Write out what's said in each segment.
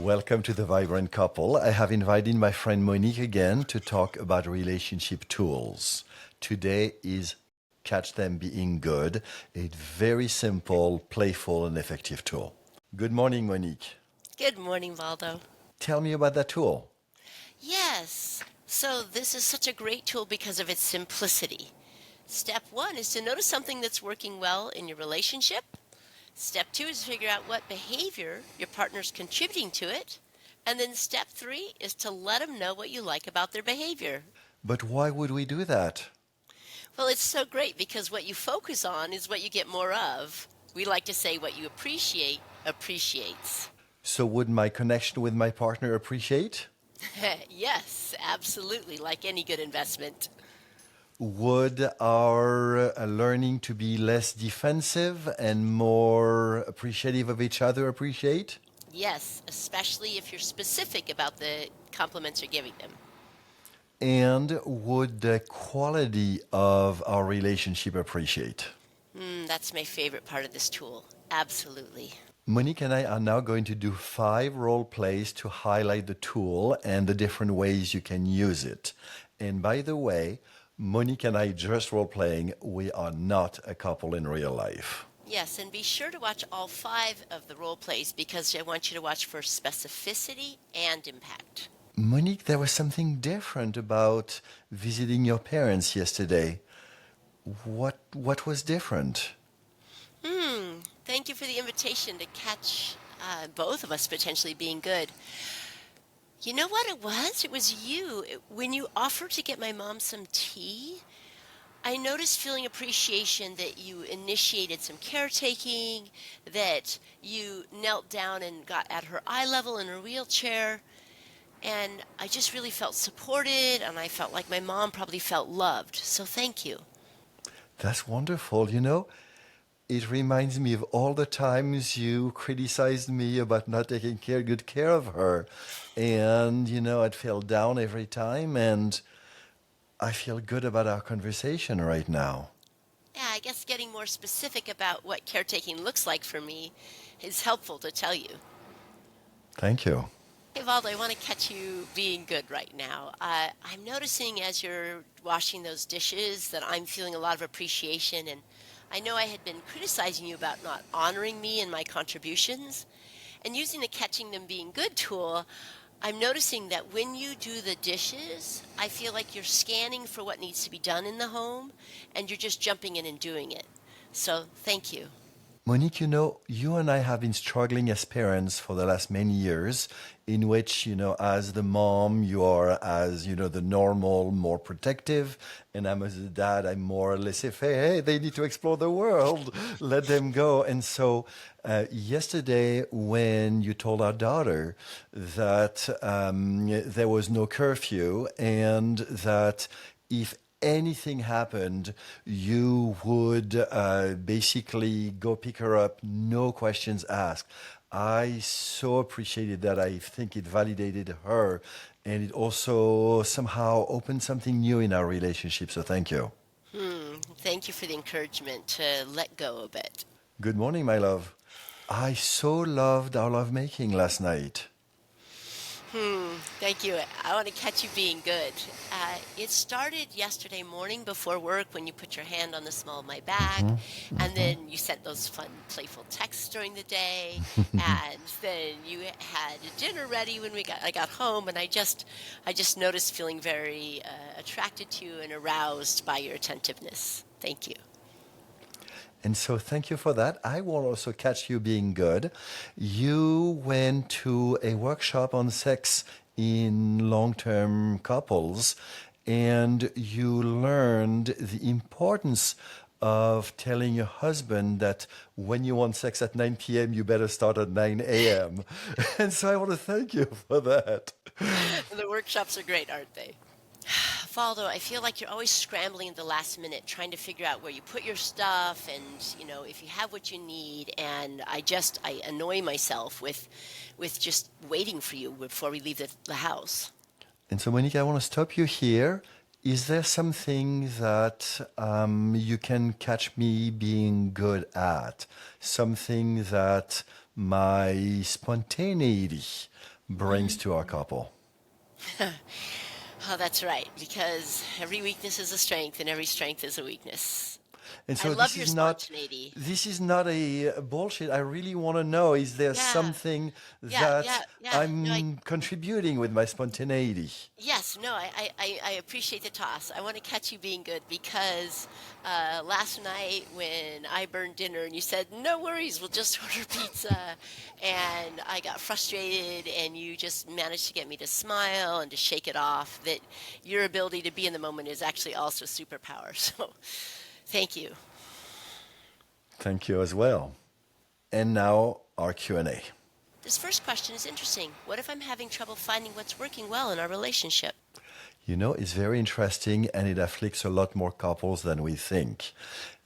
Welcome to the Vibrant Couple. I have invited my friend Monique again to talk about relationship tools. Today is Catch Them Being Good, a very simple, playful, and effective tool. Good morning, Monique. Good morning, Valdo. Tell me about that tool. Yes, so this is such a great tool because of its simplicity. Step one is to notice something that's working well in your relationship. Step two is to figure out what behavior your partner's contributing to it. And then step three is to let them know what you like about their behavior. But why would we do that? Well, it's so great because what you focus on is what you get more of. We like to say what you appreciate appreciates. So, would my connection with my partner appreciate? Yes, absolutely, like any good investment. Would our learning to be less defensive and more appreciative of each other appreciate? Yes, especially if you're specific about the compliments you're giving them. And would the quality of our relationship appreciate? That's my favorite part of this tool. Absolutely. Monique and I are now going to do 5 role plays to highlight the tool and the different ways you can use it. And by the way, Monique and I just role playing. We are not a couple in real life. Yes, and be sure to watch all 5 of the role plays because I want you to watch for specificity and impact. Monique, there was something different about visiting your parents yesterday. What was different? Thank you for the invitation to catch both of us potentially being good. You know what it was? It was you. When you offered to get my mom some tea, I noticed feeling appreciation that you initiated some caretaking, that you knelt down and got at her eye level in her wheelchair. And I just really felt supported, and I felt like my mom probably felt loved. So thank you. That's wonderful. It reminds me of all the times you criticized me about not taking good care of her. And, I'd feel down every time, and I feel good about our conversation right now. Yeah, I guess getting more specific about what caretaking looks like for me is helpful to tell you. Thank you. Hey, Valdo, I want to catch you being good right now. I'm noticing as you're washing those dishes that I'm feeling a lot of appreciation, and I know I had been criticizing you about not honoring me and my contributions. And using the Catching Them Being Good tool, I'm noticing that when you do the dishes, I feel like you're scanning for what needs to be done in the home, and you're just jumping in and doing it. So thank you. Monique, you and I have been struggling as parents for the last many years, in which, as the mom, you are as, the normal, more protective, and I'm as a dad, I'm more laissez-faire. Hey, they need to explore the world, let them go. And so, yesterday, when you told our daughter that there was no curfew and that if anything happened, you would basically go pick her up, no questions asked. I so appreciated that. I think it validated her and it also somehow opened something new in our relationship. So thank you. Thank you for the encouragement to let go a bit. Good morning, my love. I so loved our lovemaking last night. Thank you. I want to catch you being good. It started yesterday morning before work when you put your hand on the small of my back, and then you sent those fun, playful texts during the day, and then you had dinner ready when I got home, and I just noticed feeling very attracted to you and aroused by your attentiveness. Thank you. And so thank you for that. I will also catch you being good. You went to a workshop on sex in long-term couples and you learned the importance of telling your husband that when you want sex at 9 p.m., you better start at 9 a.m. And so I want to thank you for that. The workshops are great, aren't they? Faldo, I feel like you're always scrambling at the last minute, trying to figure out where you put your stuff and, if you have what you need. And I annoy myself with just waiting for you before we leave the house. And so, Monique, I want to stop you here. Is there something that you can catch me being good at? Something that my spontaneity brings to our Mm. couple. Oh, that's right, because every weakness is a strength and every strength is a weakness. And I so love your spontaneity. this is not a bullshit. I really want to know, is there Yeah, something yeah, that yeah, yeah. No, I'm contributing with my spontaneity? yes, no, I appreciate the toss. I want to catch you being good because last night when I burned dinner and you said, no worries, we'll just order pizza. And I got frustrated and you just managed to get me to smile and to shake it off. That your ability to be in the moment is actually also a superpower. So thank you. Thank you as well. And now our Q&A. This first question is interesting. What if I'm having trouble finding what's working well in our relationship? You know, it's very interesting and it afflicts a lot more couples than we think.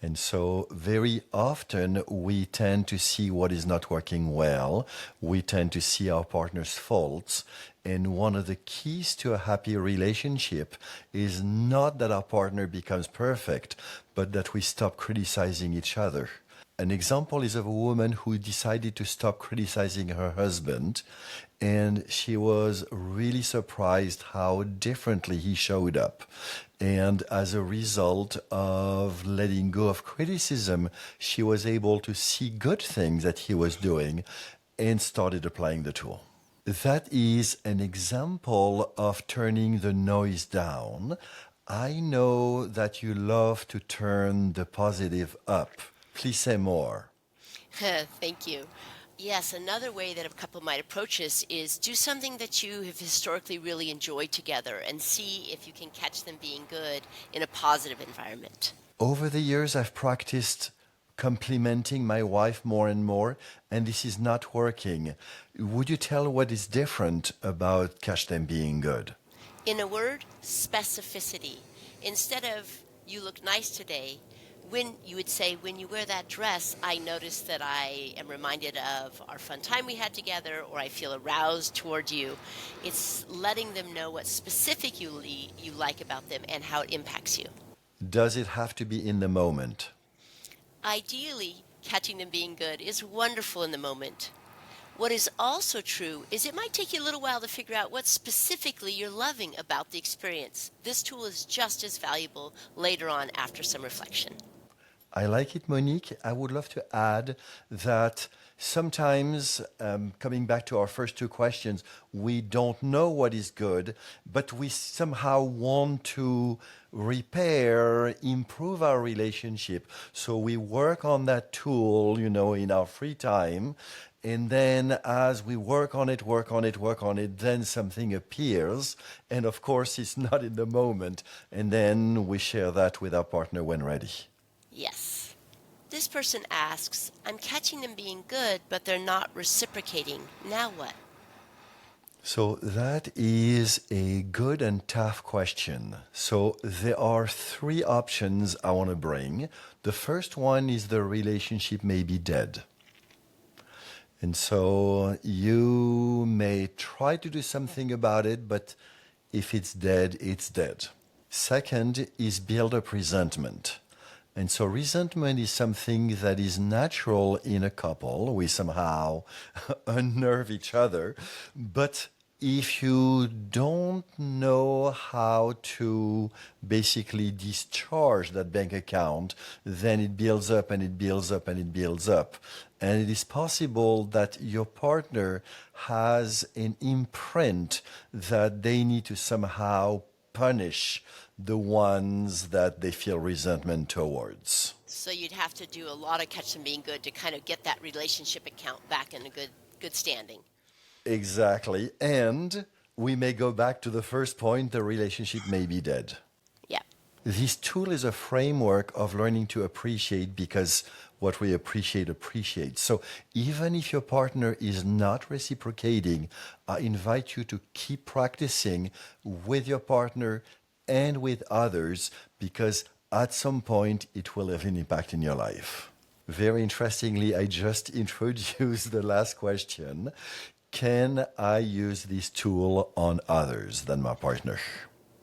And so, very often, we tend to see what is not working well. We tend to see our partner's faults. And one of the keys to a happy relationship is not that our partner becomes perfect, but that we stop criticizing each other. An example is of a woman who decided to stop criticizing her husband, and she was really surprised how differently he showed up. And as a result of letting go of criticism, she was able to see good things that he was doing and started applying the tool. That is an example of turning the noise down. I know that you love to turn the positive up. Please say more. Thank you. Yes, another way that a couple might approach this is do something that you have historically really enjoyed together and see if you can catch them being good in a positive environment. Over the years, I've practiced complimenting my wife more and more, and this is not working. Would you tell what is different about catch them being good? In a word, specificity. Instead of you look nice today, when you would say, when you wear that dress, I notice that I am reminded of our fun time we had together, or I feel aroused toward you. It's letting them know what specifically you like about them and how it impacts you. Does it have to be in the moment? Ideally, catching them being good is wonderful in the moment. What is also true is it might take you a little while to figure out what specifically you're loving about the experience. This tool is just as valuable later on after some reflection. I like it, Monique. I would love to add that sometimes, coming back to our first two questions, we don't know what is good, but we somehow want to repair, improve our relationship. So we work on that tool, in our free time. And then as we work on it, work on it, work on it, then something appears. And of course, it's not in the moment. And then we share that with our partner when ready. Yes. This person asks, I'm catching them being good, but they're not reciprocating. Now what? So that is a good and tough question. So there are three options I want to bring. The first one is the relationship may be dead. And so you may try to do something about it, but if it's dead, it's dead. Second is build up resentment. And so resentment is something that is natural in a couple. We somehow unnerve each other. But if you don't know how to basically discharge that bank account, then it builds up and it builds up and it builds up. And it is possible that your partner has an imprint that they need to somehow punish the ones that they feel resentment towards. So you'd have to do a lot of catch them being good to kind of get that relationship account back in a good standing. Exactly. And we may go back to the first point, the relationship may be dead. Yeah. This tool is a framework of learning to appreciate because what we appreciate appreciates. So even if your partner is not reciprocating, I invite you to keep practicing with your partner and with others because at some point it will have an impact in your life. Very interestingly, I just introduced the last question. Can I use this tool on others than my partner?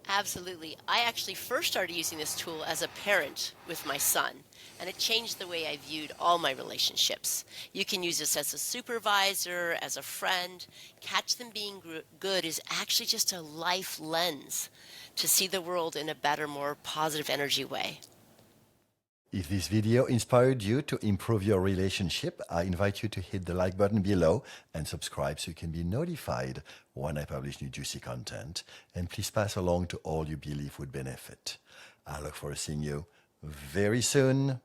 Absolutely. I actually first started using this tool as a parent with my son, and it changed the way I viewed all my relationships. You can use this as a supervisor, as a friend. Catch them being good is actually just a life lens to see the world in a better, more positive energy way. If this video inspired you to improve your relationship, I invite you to hit the like button below and subscribe so you can be notified when I publish new juicy content. And please pass along to all you believe would benefit. I look forward to seeing you very soon.